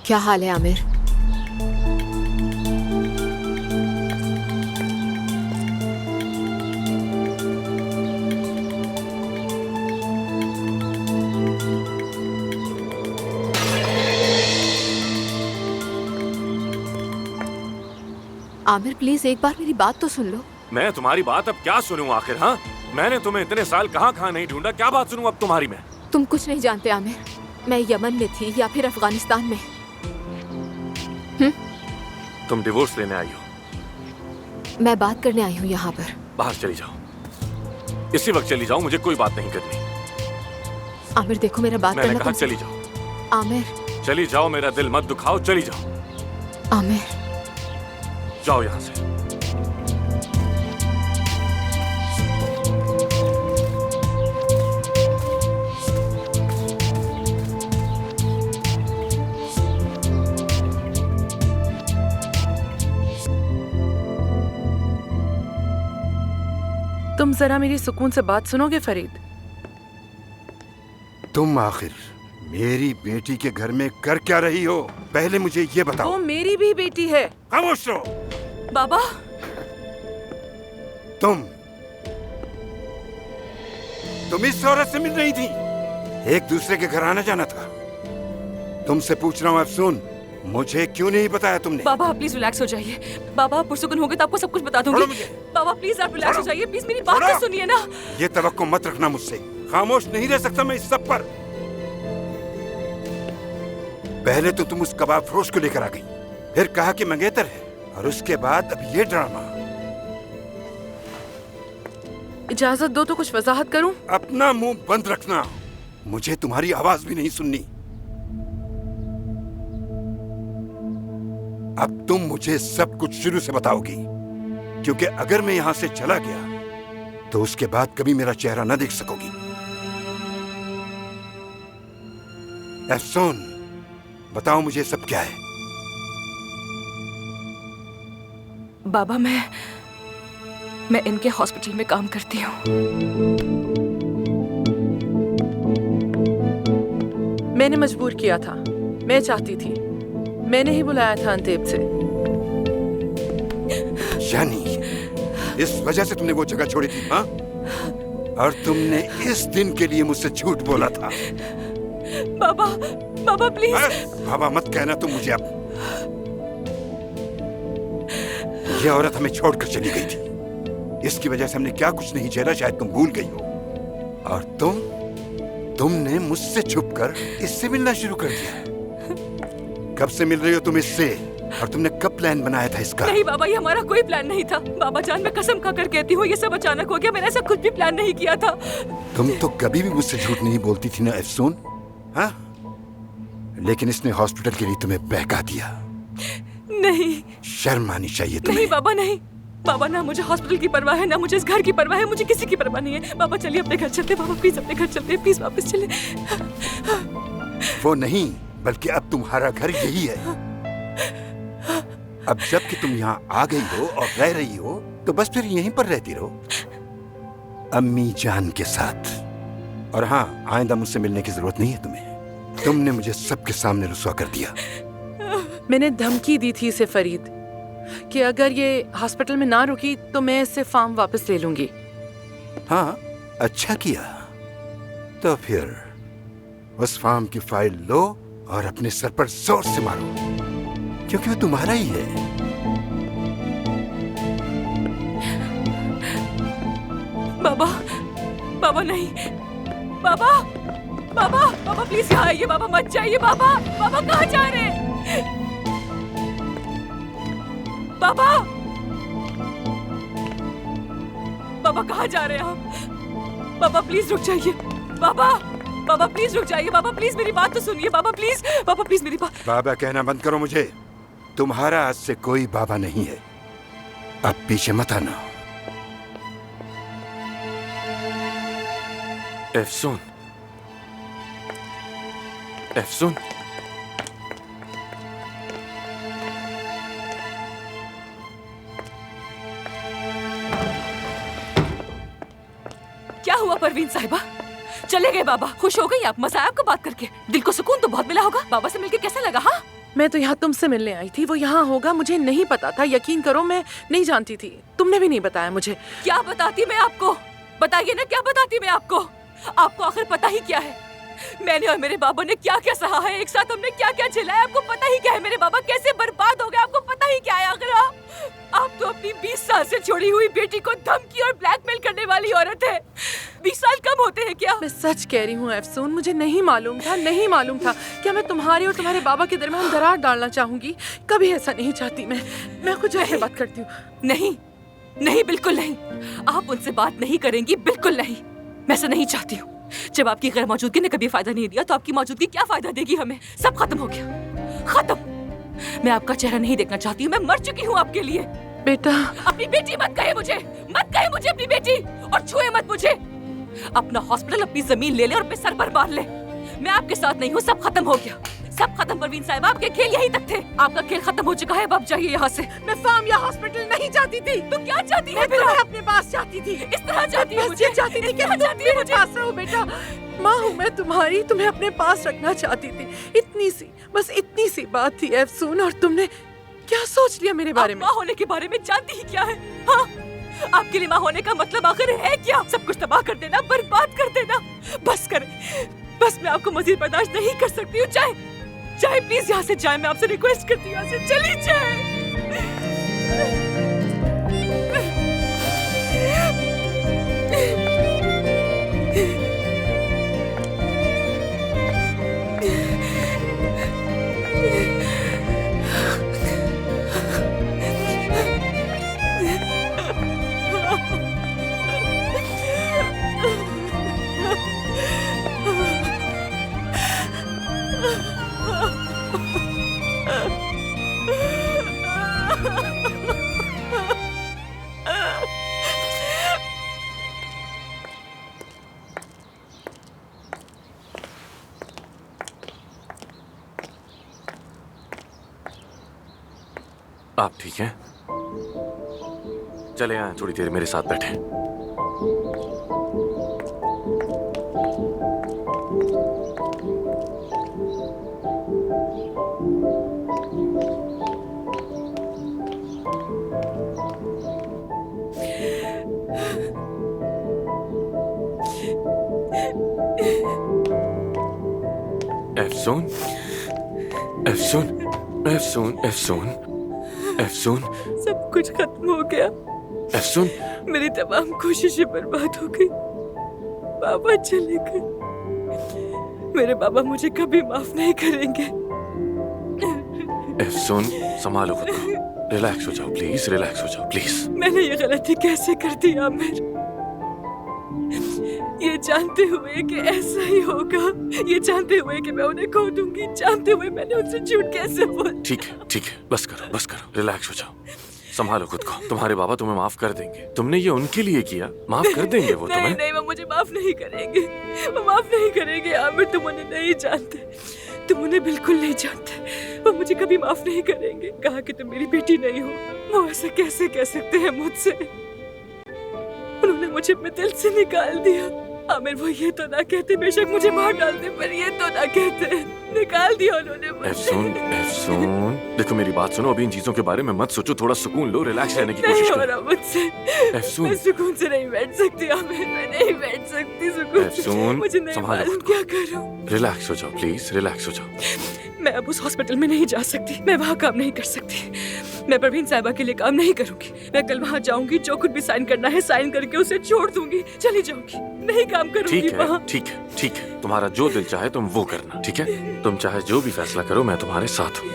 क्या हाल है आमिर? आमिर प्लीज एक बार मेरी बात तो सुन लो। मैं तुम्हारी बात अब क्या सुनूं आखिर? हाँ, मैंने तुम्हें इतने साल कहाँ नहीं ढूंढा, क्या बात सुनूं अब तुम्हारी मैं? तुम कुछ नहीं जानते आमिर, मैं यमन में थी या फिर अफगानिस्तान में। तुम डिवोर्स लेने आई हो? मैं बात करने आई हूँ यहाँ पर। बाहर चली जाओ, इसी वक्त चली जाओ, मुझे कोई बात नहीं करनी। आमिर देखो मेरा बात मैंने करना कहा तुमसे। चली जाओ। आमिर। चली जाओ, मेरा दिल मत दुखाओ, चली जाओ। आमिर जाओ यहाँ से। तुम जरा मेरी सुकून से बात सुनोगे फरीद? तुम आखिर मेरी बेटी के घर में कर क्या रही हो? पहले मुझे ये बताओ। वो मेरी भी बेटी है। खामोश रहो। बाबा। तुम इस औरत से मिल रही थी? एक दूसरे के घर आना जाना था। तुमसे पूछ रहा हूँ अफसून, मुझे क्यों नहीं बताया तुमने? बाबा आप प्लीज रिलैक्स हो जाइए। बाबा आप पुरसुकून होगे तो आपको सब कुछ बता दूंगी। बाबा प्लीज आप रिलैक्स हो जाइए, प्लीज मेरी बात तो सुनिए ना। ये तवक्को मत रखना मुझसे, खामोश नहीं रह सकता मैं इस सब पर। पहले तो तुम उस कबाब फरोश को लेकर आ गई, फिर कहा कि मंगेतर है, और उसके बाद अब ये ड्रामा। इजाजत दो तो कुछ वजाहत करूं। अपना मुंह बंद रखना, मुझे तुम्हारी आवाज भी नहीं सुननी। अब तुम मुझे सब कुछ शुरू से बताओगी, क्योंकि अगर मैं यहां से चला गया तो उसके बाद कभी मेरा चेहरा न देख सकोगी। अफसून, बताओ मुझे सब क्या है? बाबा मैं इनके हॉस्पिटल में काम करती हूँ। मैंने मजबूर किया था, मैं चाहती थी, मैंने ही बुलाया था अंतेब से। यानी इस वजह से तुमने वो जगह छोड़ी थी? हाँ, और तुमने इस दिन के लिए मुझसे झूठ बोला था। बाबा प्लीज। बाबा मत कहना तुम मुझे। अब ये औरत हमें छोड़कर चली गई थी, इसकी वजह से हमने क्या कुछ नहीं झेला, शायद तुम भूल गई हो। और तुमने मुझसे छुपकर इससे मिलना शुरू कर दिया। कब से मिल रही हो तुम इससे? और तुमने कब प्लान बनाया था इसका? नहीं बाबा, ये हमारा कोई प्लान नहीं था। बाबा जान मैं कसम खाकर कहती हूँ, ये सब अचानक हो गया, मैंने ऐसा कुछ भी प्लान नहीं किया था। तुम तो कभी भी मुझसे झूठ नहीं बोलती थी ना अफसून? हाँ, लेकिन इसने हॉस्पिटल के लिए तुम्हें बहका दिया। नहीं, शर्म आनी चाहिए तुम्हें। नहीं बाबा नहीं। बाबा ना मुझे हॉस्पिटल की परवाह है, ना मुझे इस घर की परवाह है, मुझे किसी की परवाह नहीं है। बाबा चलिए अपने घर चलते। बाबा प्लीज अपने घर चलते, प्लीज वापस चले। वो नहीं, बल्कि अब तुम्हारा घर यही है। अब जब कि तुम यहाँ आ गई हो और रह रही हो, तो बस फिर यहीं पर रहती रहो, अम्मी जान के साथ। और हाँ, आइंदा मुझसे मिलने की जरूरत नहीं है तुम्हें। तुमने मुझे सबके सामने रुसवा कर दिया। मैंने धमकी दी थी इसे फरीद कि अगर ये हॉस्पिटल में ना रुकी तो मैं इससे फार्म वापस ले लूंगी। हाँ, अच्छा किया। तो फिर उस फार्म की फाइल लो और अपने सर पर जोर से मारो, क्योंकि वो तुम्हारा ही है। बाबा नहीं। बाबा प्लीज यहाँ आइए। बाबा मत जाइए। बाबा कहाँ जा रहे हैं? बाबा कहाँ जा रहे हैं आप? बाबा प्लीज रुक जाइए। बाबा प्लीज रुक जाइए। बाबा प्लीज मेरी बात तो सुनिए। बाबा प्लीज मेरी बात। बाबा कहना बंद करो मुझे। तुम्हारा आज से कोई बाबा नहीं है। अब पीछे मत आना। अफसून, क्या हुआ परवीन साहिबा? चले गए बाबा? खुश हो गई आप? मजा आया आपको बात करके? दिल को सुकून तो बहुत मिला होगा। बाबा से मिलके कैसा लगा? हाँ, मैं तो यहाँ तुमसे मिलने आई थी, वो यहाँ होगा मुझे नहीं पता था। यकीन करो मैं नहीं जानती थी, तुमने भी नहीं बताया मुझे। क्या बताती मैं आपको? बताइए ना, क्या बताती मैं आपको? आपको आखिर पता ही क्या है? मैंने और मेरे बाबा ने क्या क्या सहा है, एक साथ हमने क्या क्या झेला है, आपको पता ही क्या है? मेरे बाबा कैसे बर्बाद हो गए, आपको पता ही क्या है? आखिर आप तो अपनी 20 साल से छोड़ी हुई बेटी को धमकी और ब्लैकमेल करने वाली औरत है। 20 साल कम होते हैं क्या? मैं सच कह रही हूँ अफसून, मुझे नहीं मालूम था, नहीं मालूम था। क्या मैं तुम्हारे और तुम्हारे बाबा के दरमियान दरार डालना चाहूंगी? कभी ऐसा नहीं चाहती मैं कुछ ऐसे बात करती हूँ। नहीं नहीं, बिल्कुल नहीं। आप उनसे बात नहीं करेंगी, बिल्कुल नहीं। मैं ऐसा नहीं चाहती हूँ। जब आपकी गैर मौजूदगी ने कभी फायदा नहीं दिया तो आपकी मौजूदगी क्या फायदा देगी हमें? सब खत्म हो गया, खत्म। मैं आपका चेहरा नहीं देखना चाहती हूँ, मैं मर चुकी हूँ आपके लिए। बेटा, अपनी बेटी मत कहे मुझे, मत कहे मुझे अपनी बेटी, और छुए मत मुझे। अपना हॉस्पिटल, अपनी जमीन ले ले और अपने सर पर बांध ले। मैं आपके साथ नहीं हूँ, सब खत्म हो गया, सब खत्म। परवीन साहब, आपके खेल यहीं तक थे, आपका खेल खत्म हो चुका है, अब आप जाइए यहाँ से। मैं फार्म या हॉस्पिटल नहीं चाहती थी। तो क्या चाहती है? मैं तुम्हें अपने पास चाहती थी, इस तरह चाहती है बस मुझे? ये चाहती थी कि इस तरह तुम चाहती है मेरे मुझे? पास रहो। बेटा, माँ हूँ मैं तुम्हारी, तुम्हें अपने पास रखना चाहती थी। इतनी सी, बस इतनी सी बात थी अफसून, और तुमने क्या सोच लिया मेरे बारे में? माँ होने के बारे में जानती ही क्या है? हाँ, आपके लिए माँ होने का मतलब आखिर है क्या? सब कुछ तबाह कर देना, बर्बाद कर देना। बस करें, बस मैं आपको मजीद बर्दाश्त नहीं कर सकती हूँ। जाए प्लीज यहाँ से जाए, मैं आपसे रिक्वेस्ट करती हूँ, यहाँ से चली जाए। आप ठीक हैं? चले आए, थोड़ी देर मेरे साथ बैठे। अफसून, अफसून, अफसून, अफसून, अफसून, सब कुछ खत्म हो गया। अफसून, मेरी तमाम कोशिशें बर्बाद हो गई। बाबा चले गए। मेरे बाबा मुझे कभी माफ नहीं करेंगे। अफसून, संभालो खुद को, रिलैक्स हो जाओ प्लीज, रिलैक्स हो जाओ प्लीज। मैंने ये गलती कैसे कर दी आमिर? ये जानते हुए कि ऐसा ही होगा, ये जानते हुए कि मैं उन्हें खो दूंगी, जानते हुए मैंने उनसे झूठ कैसे बोला? ठीक है, ठीक है, बस करो, बस करो, रिलैक्स हो जाओ, संभालो खुद को। तुम्हारे बाबा तुम्हें माफ कर देंगे, तुमने ये उनके लिए किया, माफ कर देंगे वो तुम्हें। नहीं, वो मुझे माफ नहीं करेंगे, वो माफ नहीं करेंगे आमिर। तुम उन्हें नहीं जानते, तुम उन्हें बिल्कुल नहीं जानते। वो मुझे कभी माफ नहीं करेंगे। कहा कि तुम मेरी बेटी नहीं हो, वो ऐसा कैसे कह सकते हैं मुझसे? उन्होंने मुझे अपने दिल से निकाल दिया। आमिर, वो ये तो ना कहते, बेशक मुझे मार डालते, पर ये तो ना कहते। निकाल दिया उन्होंने मुझे। अफसून, अफसून, देखो मेरी बात सुनो, अभी इन चीजों के बारे में मत सोचो, थोड़ा सुकून लो, रिलैक्स रहने की कोशिश नहीं हो करो। रहा मुझसे। अफसून, मैं सुकून से नहीं बैठ सकती आमिर, मैं नहीं बैठ सकती सुकून से। अफसून, मुझे नहीं संभालो मालूम खुद को। क्या करूं। रिलैक्स हो जाओ प्लीज, रिलैक्स हो जाओ। मैं अब उस हॉस्पिटल में नहीं जा सकती, मैं वहाँ काम नहीं कर सकती। मैं परवीन साहिबा के लिए काम नहीं करूंगी। मैं कल वहाँ जाऊंगी, जो कुछ भी साइन करना है साइन करके उसे छोड़ दूंगी, चली जाऊंगी, नहीं काम करूंगी ठीक है, वहाँ। ठीक है, ठीक है, तुम्हारा जो दिल चाहे तुम वो करना, ठीक है? तुम चाहे जो भी फैसला करो, मैं तुम्हारे साथ हूँ।